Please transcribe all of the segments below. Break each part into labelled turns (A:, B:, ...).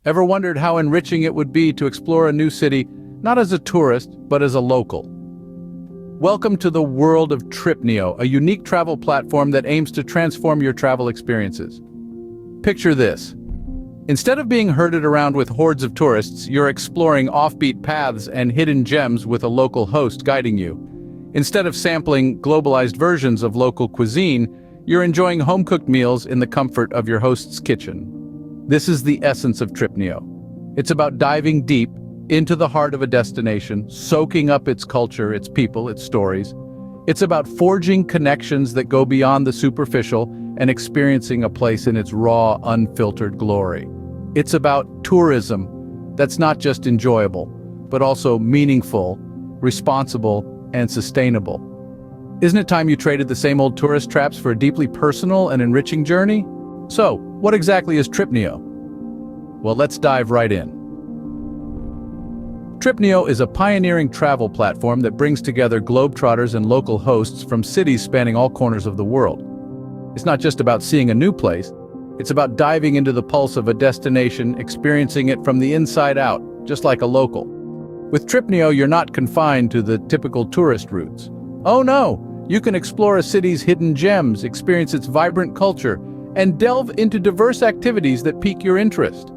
A: Ever wondered how enriching it would be to explore a new city, not as a tourist, but as a local? Welcome to the world of Tripnio, a unique travel platform that aims to transform your travel experiences. Picture this. Instead of being herded around with hordes of tourists, you're exploring offbeat paths and hidden gems with a local host guiding you. Instead of sampling globalized versions of local cuisine, you're enjoying home-cooked meals in the comfort of your host's kitchen. This is the essence of Tripnio. It's about diving deep into the heart of a destination, soaking up its culture, its people, its stories. It's about forging connections that go beyond the superficial and experiencing a place in its raw, unfiltered glory. It's about tourism that's not just enjoyable, but also meaningful, responsible, and sustainable. Isn't it time you traded the same old tourist traps for a deeply personal and enriching journey? So, what exactly is Tripnio? Well, let's dive right in. Tripnio is a pioneering travel platform that brings together globetrotters and local hosts from cities spanning all corners of the world. It's not just about seeing a new place, it's about diving into the pulse of a destination, experiencing it from the inside out, just like a local. With Tripnio, you're not confined to the typical tourist routes. Oh no! You can explore a city's hidden gems, experience its vibrant culture, and delve into diverse activities that pique your interest.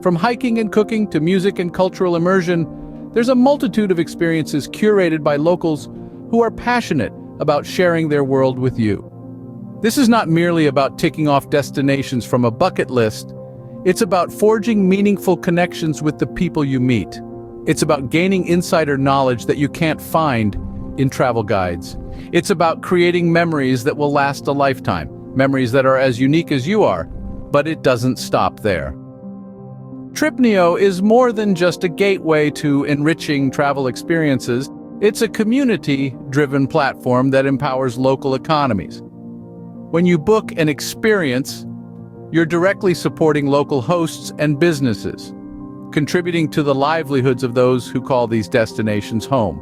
A: From hiking and cooking to music and cultural immersion, there's a multitude of experiences curated by locals who are passionate about sharing their world with you. This is not merely about ticking off destinations from a bucket list. It's about forging meaningful connections with the people you meet. It's about gaining insider knowledge that you can't find in travel guides. It's about creating memories that will last a lifetime, memories that are as unique as you are, but it doesn't stop there. Tripnio is more than just a gateway to enriching travel experiences. It's a community-driven platform that empowers local economies. When you book an experience, you're directly supporting local hosts and businesses, contributing to the livelihoods of those who call these destinations home.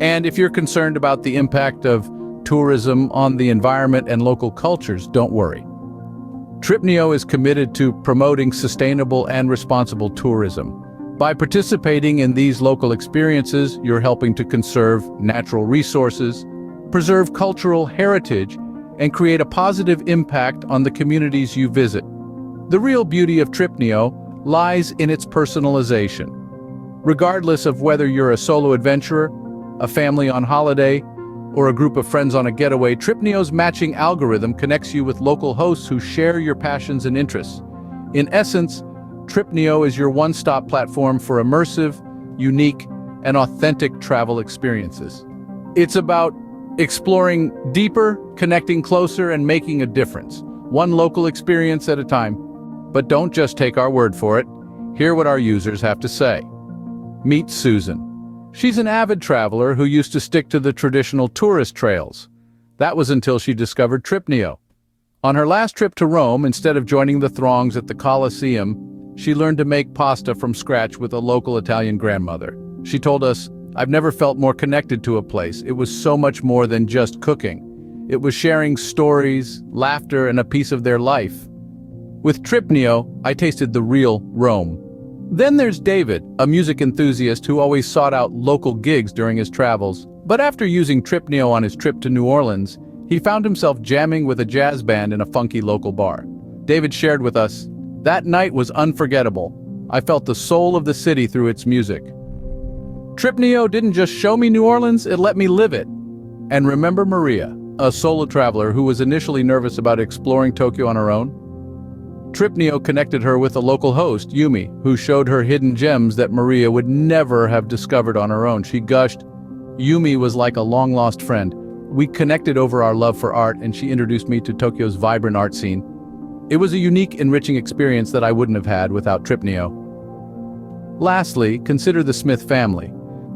A: And if you're concerned about the impact of tourism on the environment and local cultures, don't worry. Tripnio is committed to promoting sustainable and responsible tourism. By participating in these local experiences, you're helping to conserve natural resources, preserve cultural heritage, and create a positive impact on the communities you visit. The real beauty of Tripnio lies in its personalization. Regardless of whether you're a solo adventurer, a family on holiday, or a group of friends on a getaway, Tripnio's matching algorithm connects you with local hosts who share your passions and interests. In essence, Tripnio is your one-stop platform for immersive, unique, and authentic travel experiences. It's about exploring deeper, connecting closer, and making a difference, one local experience at a time. But don't just take our word for it. Hear what our users have to say. Meet Susan. She's an avid traveler who used to stick to the traditional tourist trails. That was until she discovered Tripnio. On her last trip to Rome, instead of joining the throngs at the Colosseum, she learned to make pasta from scratch with a local Italian grandmother. She told us, "I've never felt more connected to a place. It was so much more than just cooking. It was sharing stories, laughter, and a piece of their life." With Tripnio, I tasted the real Rome. Then there's David, a music enthusiast who always sought out local gigs during his travels. But after using Tripnio on his trip to New Orleans, he found himself jamming with a jazz band in a funky local bar. David shared with us, "That night was unforgettable. I felt the soul of the city through its music. Tripnio didn't just show me New Orleans, it let me live it." And remember Maria, a solo traveler who was initially nervous about exploring Tokyo on her own? Tripnio connected her with a local host, Yumi, who showed her hidden gems that Maria would never have discovered on her own. She gushed, "Yumi was like a long-lost friend. We connected over our love for art, and she introduced me to Tokyo's vibrant art scene. It was a unique, enriching experience that I wouldn't have had without Tripnio." Lastly, consider the Smith family.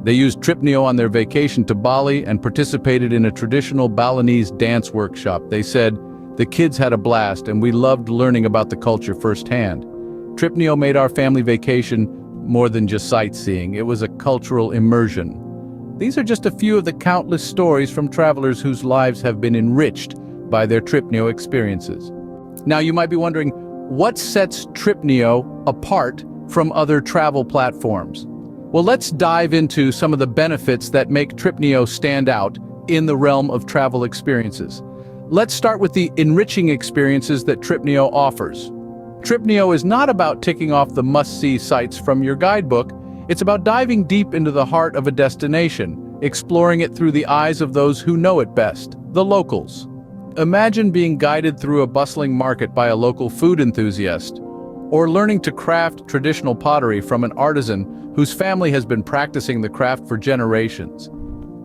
A: They used Tripnio on their vacation to Bali and participated in a traditional Balinese dance workshop. They said, "The kids had a blast and we loved learning about the culture firsthand." Tripnio made our family vacation more than just sightseeing. It was a cultural immersion. These are just a few of the countless stories from travelers whose lives have been enriched by their Tripnio experiences. Now you might be wondering, what sets Tripnio apart from other travel platforms? Well, let's dive into some of the benefits that make Tripnio stand out in the realm of travel experiences. Let's start with the enriching experiences that Tripnio offers. Tripnio is not about ticking off the must-see sites from your guidebook. It's about diving deep into the heart of a destination, exploring it through the eyes of those who know it best, the locals. Imagine being guided through a bustling market by a local food enthusiast, or learning to craft traditional pottery from an artisan whose family has been practicing the craft for generations.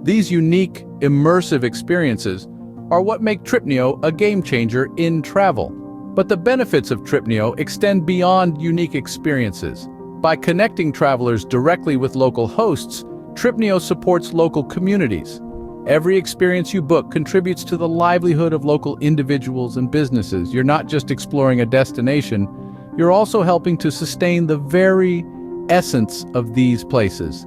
A: These unique, immersive experiences are what make Tripnio a game-changer in travel. But the benefits of Tripnio extend beyond unique experiences. By connecting travelers directly with local hosts, Tripnio supports local communities. Every experience you book contributes to the livelihood of local individuals and businesses. You're not just exploring a destination, you're also helping to sustain the very essence of these places.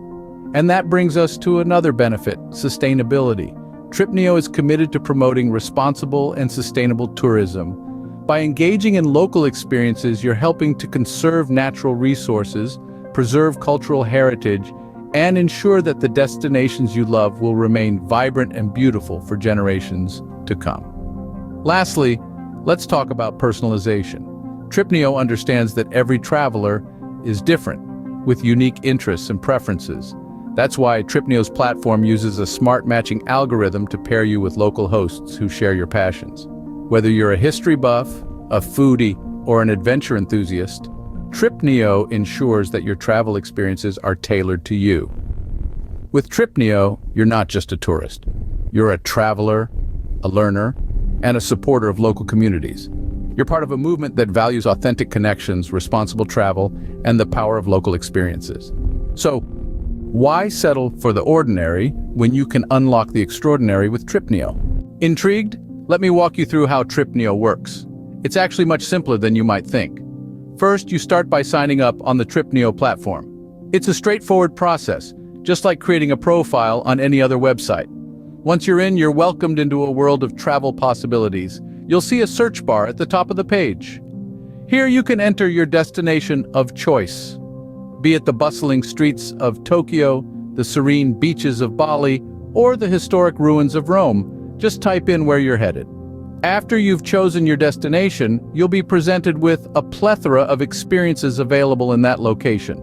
A: And that brings us to another benefit, sustainability. Tripnio is committed to promoting responsible and sustainable tourism. By engaging in local experiences, you're helping to conserve natural resources, preserve cultural heritage, and ensure that the destinations you love will remain vibrant and beautiful for generations to come. Lastly, let's talk about personalization. Tripnio understands that every traveler is different, with unique interests and preferences. That's why Tripnio's platform uses a smart matching algorithm to pair you with local hosts who share your passions. Whether you're a history buff, a foodie, or an adventure enthusiast, Tripnio ensures that your travel experiences are tailored to you. With Tripnio, you're not just a tourist. You're a traveler, a learner, and a supporter of local communities. You're part of a movement that values authentic connections, responsible travel, and the power of local experiences. So, why settle for the ordinary when you can unlock the extraordinary with Tripnio? Intrigued? Let me walk you through how Tripnio works. It's actually much simpler than you might think. First, you start by signing up on the Tripnio platform. It's a straightforward process, just like creating a profile on any other website. Once you're in, you're welcomed into a world of travel possibilities. You'll see a search bar at the top of the page. Here you can enter your destination of choice, be it the bustling streets of Tokyo, the serene beaches of Bali, or the historic ruins of Rome. Just type in where you're headed. After you've chosen your destination, you'll be presented with a plethora of experiences available in that location.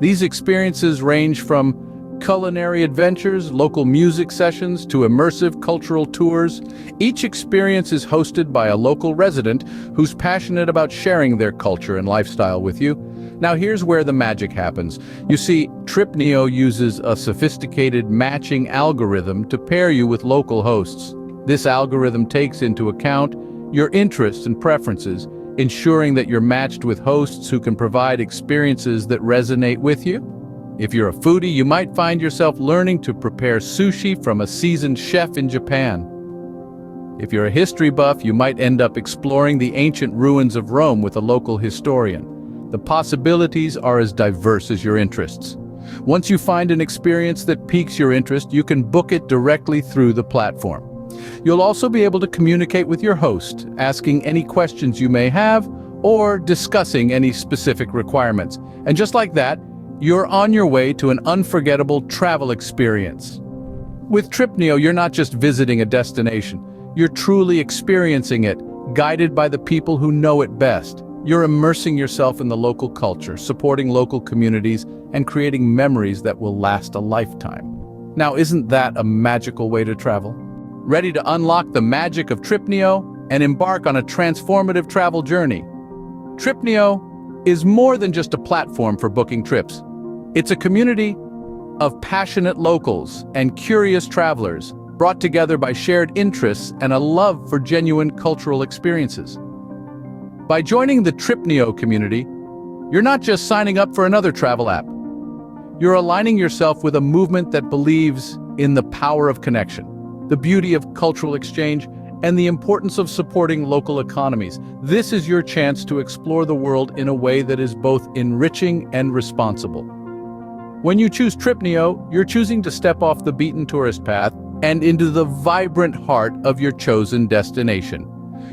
A: These experiences range from culinary adventures, local music sessions, to immersive cultural tours. Each experience is hosted by a local resident who's passionate about sharing their culture and lifestyle with you. Now here's where the magic happens. You see, Tripnio uses a sophisticated matching algorithm to pair you with local hosts. This algorithm takes into account your interests and preferences, ensuring that you're matched with hosts who can provide experiences that resonate with you. If you're a foodie, you might find yourself learning to prepare sushi from a seasoned chef in Japan. If you're a history buff, you might end up exploring the ancient ruins of Rome with a local historian. The possibilities are as diverse as your interests. Once you find an experience that piques your interest, you can book it directly through the platform. You'll also be able to communicate with your host, asking any questions you may have or discussing any specific requirements. And just like that, you're on your way to an unforgettable travel experience. With Tripnio, you're not just visiting a destination. You're truly experiencing it, guided by the people who know it best. You're immersing yourself in the local culture, supporting local communities, and creating memories that will last a lifetime. Now, isn't that a magical way to travel? Ready to unlock the magic of Tripnio and embark on a transformative travel journey? Tripnio is more than just a platform for booking trips. It's a community of passionate locals and curious travelers, brought together by shared interests and a love for genuine cultural experiences. By joining the Tripnio community, you're not just signing up for another travel app. You're aligning yourself with a movement that believes in the power of connection, the beauty of cultural exchange, and the importance of supporting local economies. This is your chance to explore the world in a way that is both enriching and responsible. When you choose Tripnio, you're choosing to step off the beaten tourist path and into the vibrant heart of your chosen destination.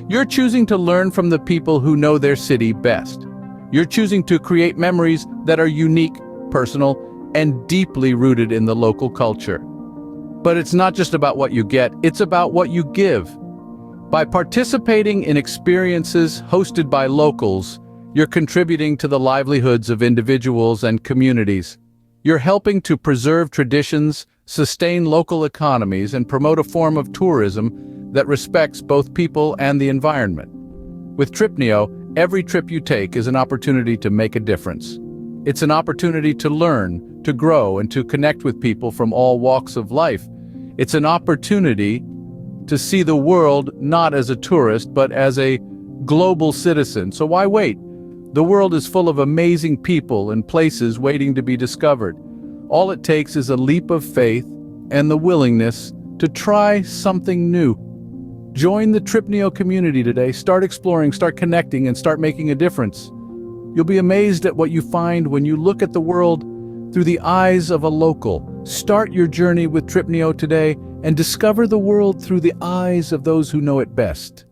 A: You're choosing to learn from the people who know their city best. You're choosing to create memories that are unique, personal, and deeply rooted in the local culture. But it's not just about what you get, it's about what you give. By participating in experiences hosted by locals, you're contributing to the livelihoods of individuals and communities. You're helping to preserve traditions, sustain local economies, and promote a form of tourism that respects both people and the environment. With Tripnio, every trip you take is an opportunity to make a difference. It's an opportunity to learn, to grow, and to connect with people from all walks of life. It's an opportunity to see the world not as a tourist, but as a global citizen. So why wait? The world is full of amazing people and places waiting to be discovered. All it takes is a leap of faith and the willingness to try something new. Join the Tripnio community today. Start exploring, start connecting, and start making a difference. You'll be amazed at what you find when you look at the world through the eyes of a local. Start your journey with Tripnio today and discover the world through the eyes of those who know it best.